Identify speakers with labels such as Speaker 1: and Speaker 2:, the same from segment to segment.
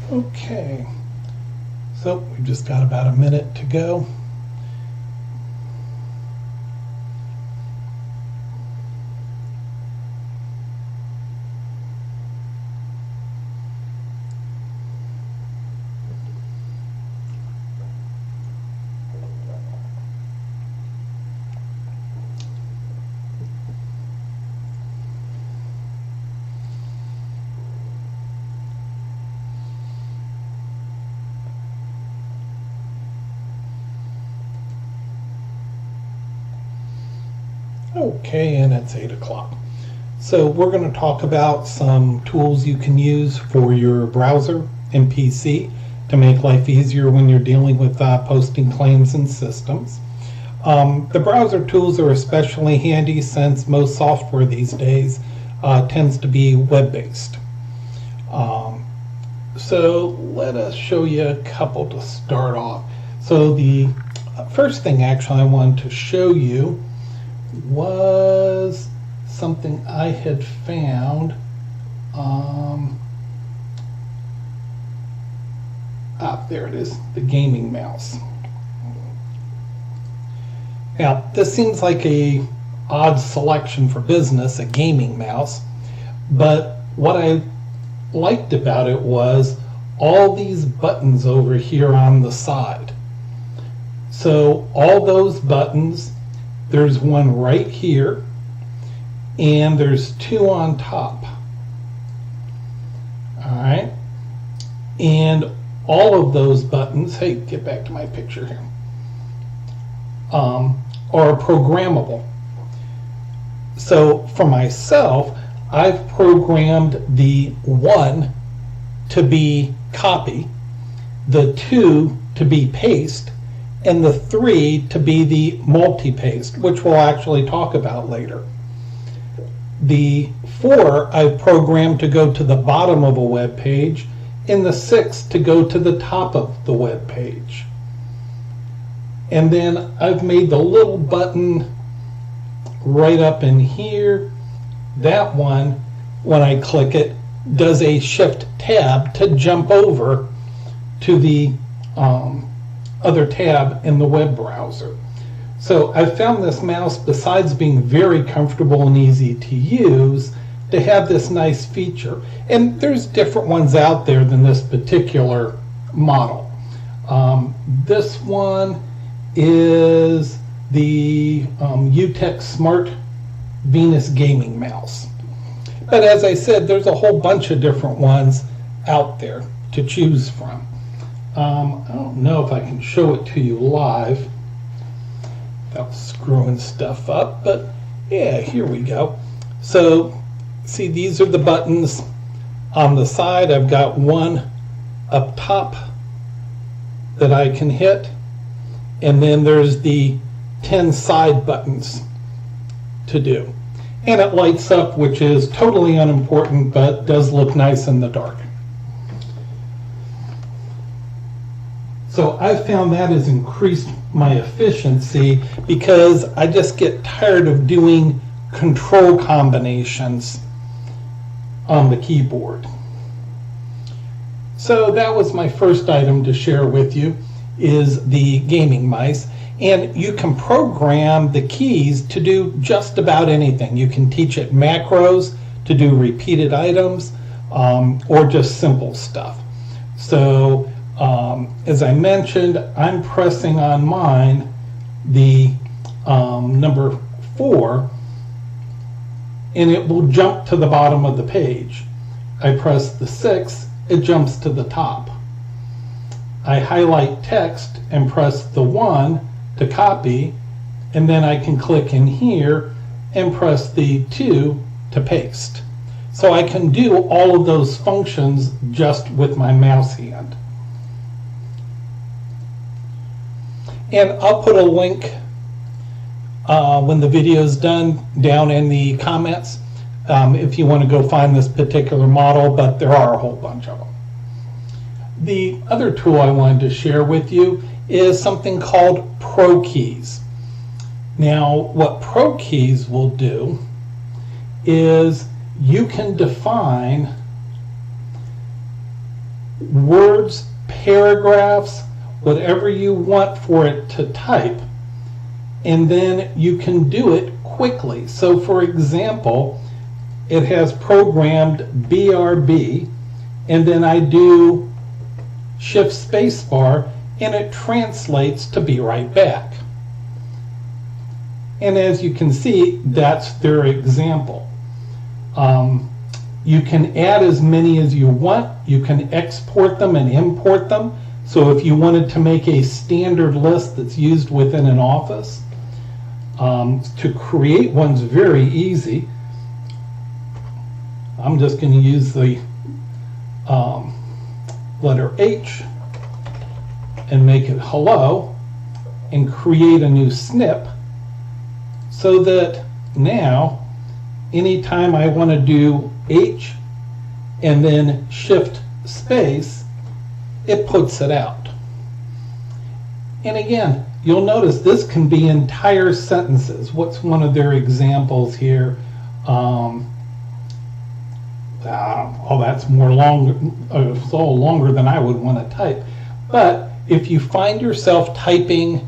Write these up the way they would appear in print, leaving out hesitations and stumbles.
Speaker 1: Okay, so we've just got about a minute to go. Okay, and it's 8 o'clock. So we're going to talk about some tools you can use for your browser and PC to make life easier when you're dealing with posting claims and systems. The browser tools are especially handy since most software these days tends to be web-based. So let us show you a couple to start off. So the first thing actually I wanted to show you was something I had found. There it is, the gaming mouse. Now, this seems like a odd selection for business, a gaming mouse, but what I liked about it was all these buttons over here on the side. So all those buttons, there's one right here, and there's two on top. All right, and all of those buttons, hey, get back to my picture here, are programmable. So for myself, I've programmed the 1 to be copy, the 2 to be paste, and the 3 to be the multipaste, which we'll actually talk about later. The 4 I've programmed to go to the bottom of a web page, and the 6 to go to the top of the web page. And then I've made the little button right up in here. That one, when I click it, does a shift tab to jump over to the other tab in the web browser. So I found this mouse, besides being very comfortable and easy to use, to have this nice feature. And there's different ones out there than this particular model. This one is the UTech Smart Venus Gaming Mouse. But as I said, there's a whole bunch of different ones out there to choose from. I don't know if I can show it to you live without screwing stuff up, but yeah, here we go. So see, these are the buttons on the side. I've got one up top that I can hit, and then there's the 10 side buttons to do. And it lights up, which is totally unimportant, but does look nice in the dark. So I found that has increased my efficiency because I just get tired of doing control combinations on the keyboard. So that was my first item to share with you, is the gaming mice. And you can program the keys to do just about anything. You can teach it macros to do repeated items or just simple stuff. So as I mentioned, I'm pressing on mine the number 4, and it will jump to the bottom of the page. I press the 6, it jumps to the top. I highlight text and press the 1 to copy, and then I can click in here and press the 2 to paste. So I can do all of those functions just with my mouse hand. And I'll put a link when the video is done down in the comments if you want to go find this particular model, but there are a whole bunch of them. The other tool I wanted to share with you is something called ProKeys. Now, what ProKeys will do is you can define words, paragraphs, whatever you want for it to type, and then you can do it quickly. So for example, it has programmed BRB, and then I do shift spacebar and it translates to be right back. And as you can see, that's their example. You can add as many as you want. You can export them and import them. So if you wanted to make a standard list that's used within an office, to create one's very easy. I'm just going to use the letter H and make it hello and create a new snip, so that now anytime I want to do H and then shift space, it puts it out. And again, you'll notice this can be entire sentences. What's one of their examples here? Oh, that's more longer than I would want to type. But if you find yourself typing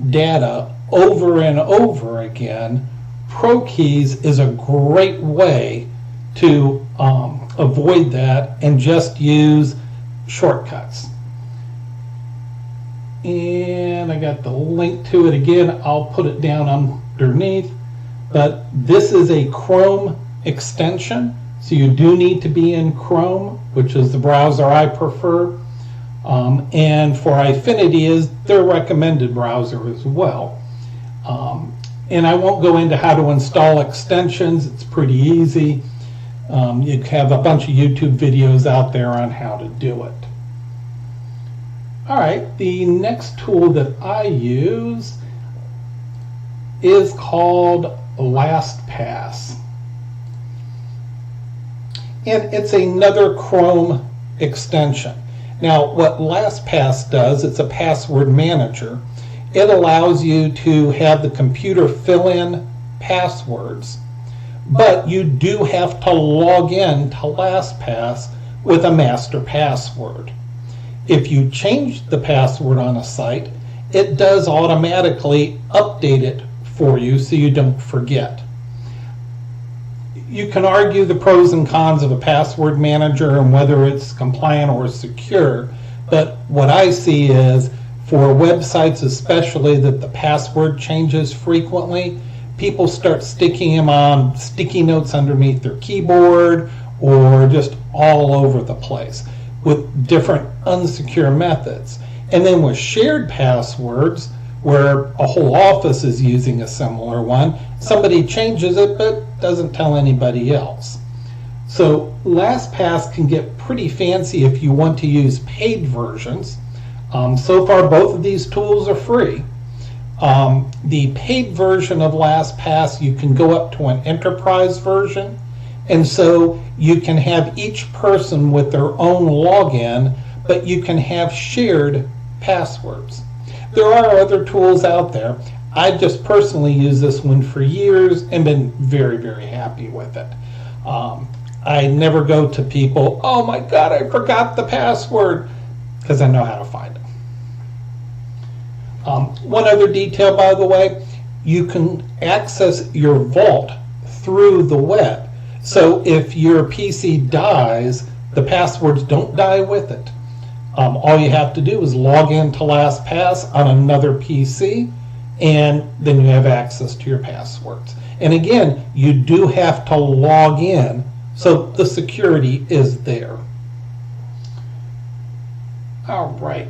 Speaker 1: data over and over again, ProKeys is a great way to avoid that and just use shortcuts. And I got the link to it again. I'll put it down underneath. But this is a Chrome extension, so you do need to be in Chrome, which is the browser I prefer. And for Eyefinity is their recommended browser as well. And I won't go into how to install extensions. It's pretty easy. You have a bunch of YouTube videos out there on how to do it. All right, the next tool that I use is called LastPass. And it's another Chrome extension. Now, what LastPass does, it's a password manager. It allows you to have the computer fill in passwords, but you do have to log in to LastPass with a master password. If you change the password on a site, it does automatically update it for you so you don't forget. You can argue the pros and cons of a password manager and whether it's compliant or secure, but what I see is for websites especially that the password changes frequently, people start sticking them on sticky notes underneath their keyboard or just all over the place with different unsecure methods. And then with shared passwords, where a whole office is using a similar one, somebody changes it but doesn't tell anybody else. So LastPass can get pretty fancy if you want to use paid versions. So far both of these tools are free. The paid version of LastPass, you can go up to an enterprise version, and so you can have each person with their own login, but you can have shared passwords. There are other tools out there. I just personally used this one for years and been very, very happy with it. I never go to people, oh my God, I forgot the password, because I know how to find it. One other detail, by the way, you can access your vault through the web. So if your PC dies, the passwords don't die with it. All you have to do is log in to LastPass on another PC, and then you have access to your passwords. And again, you do have to log in, so the security is there. All right.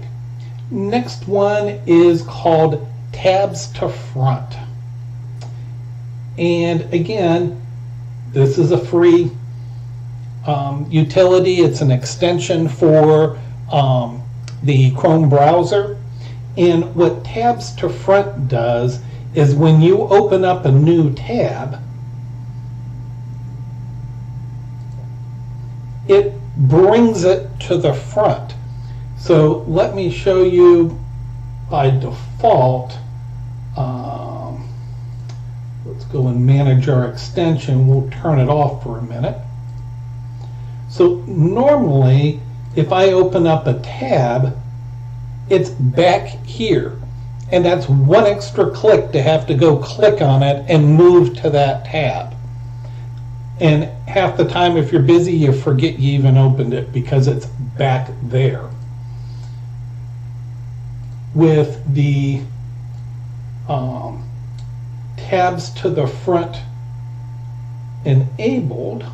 Speaker 1: Next one is called TabsToFront. And again, this is a free utility. It's an extension for the Chrome browser. And what TabsToFront does is when you open up a new tab, it brings it to the front. So let me show you by default. Let's go and manage our extension. We'll turn it off for a minute. So normally if I open up a tab, it's back here. And that's one extra click to have to go click on it and move to that tab. And half the time, if you're busy, you forget you even opened it because it's back there. With the tabs to the front enabled,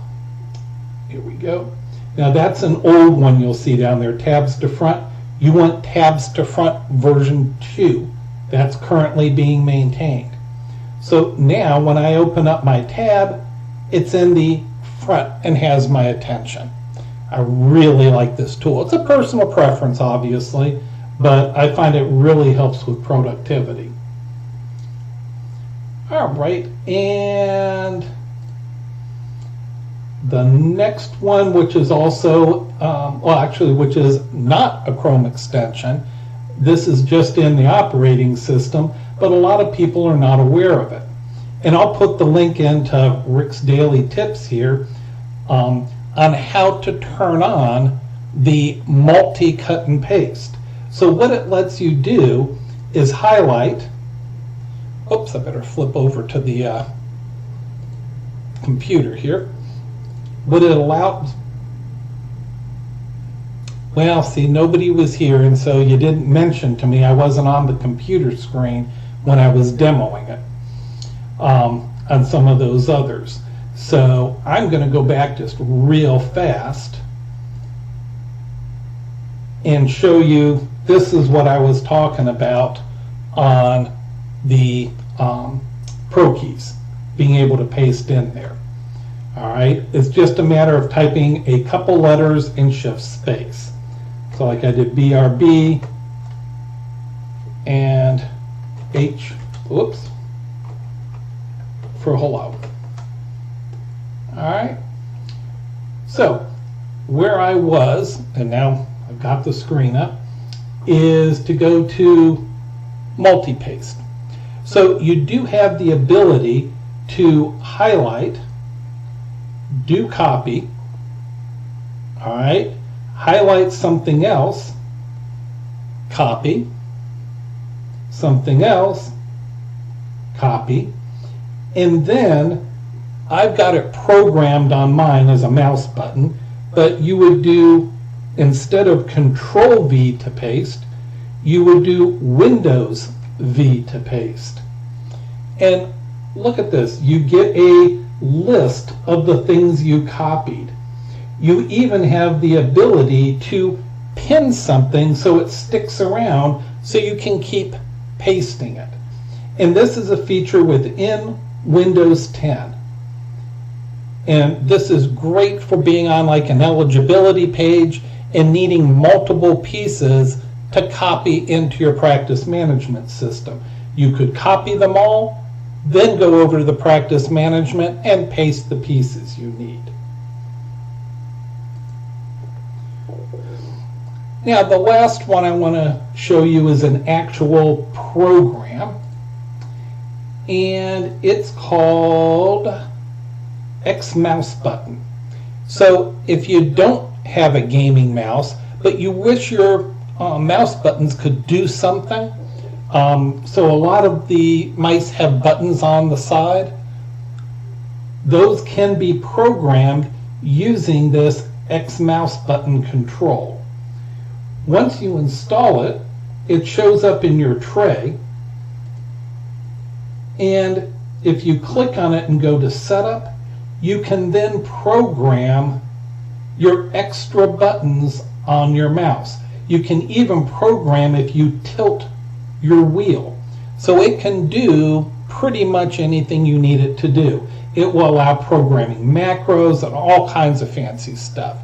Speaker 1: here we go. Now that's an old one you'll see down there, tabs to front. You want tabs to front version 2. That's currently being maintained. So now when I open up my tab, it's in the front and has my attention. I really like this tool. It's a personal preference, obviously, but I find it really helps with productivity. All right, and the next one, which is also, which is not a Chrome extension, this is just in the operating system, but a lot of people are not aware of it. And I'll put the link into Rick's Daily Tips here on how to turn on the multi-cut and paste. So what it lets you do is highlight, oops, I better flip over to the computer here. What it allows, well, see, nobody was here, and so you didn't mention to me I wasn't on the computer screen when I was demoing it on some of those others. So I'm going to go back just real fast and show you, this is what I was talking about on the ProKeys, being able to paste in there. All right, it's just a matter of typing a couple letters and shift space. So like I did BRB and H, whoops, for hello. All right, so where I was, and now I've got the screen up, is to go to Multipaste. So you do have the ability to highlight, do copy, all right, highlight something else, copy, something else, copy, and then I've got it programmed on mine as a mouse button, but you would do, instead of Control V to paste, you would do Windows V to paste. And look at this, you get a list of the things you copied. You even have the ability to pin something so it sticks around so you can keep pasting it. And this is a feature within Windows 10. And this is great for being on like an eligibility page and needing multiple pieces to copy into your practice management system. You could copy them all, then go over to the practice management and paste the pieces you need. Now the last one I want to show you is an actual program, and it's called X Mouse Button. So if you don't have a gaming mouse, but you wish your mouse buttons could do something, so a lot of the mice have buttons on the side, those can be programmed using this X Mouse Button control. Once you install it, it shows up in your tray, and if you click on it and go to Setup, you can then program your extra buttons on your mouse. You can even program if you tilt your wheel. So it can do pretty much anything you need it to do. It will allow programming macros and all kinds of fancy stuff.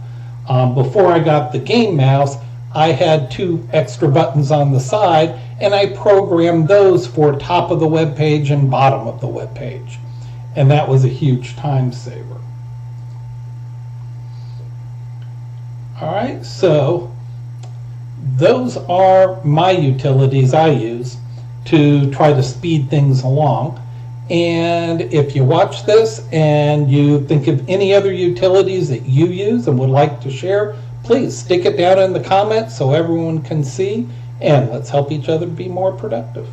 Speaker 1: Before I got the game mouse, I had 2 extra buttons on the side, and I programmed those for top of the web page and bottom of the web page. And that was a huge time saver. All right, so those are my utilities I use to try to speed things along. And if you watch this and you think of any other utilities that you use and would like to share, please stick it down in the comments so everyone can see, and let's help each other be more productive.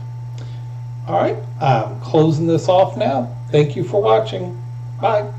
Speaker 1: All right, I'm closing this off now. Thank you for watching. Bye.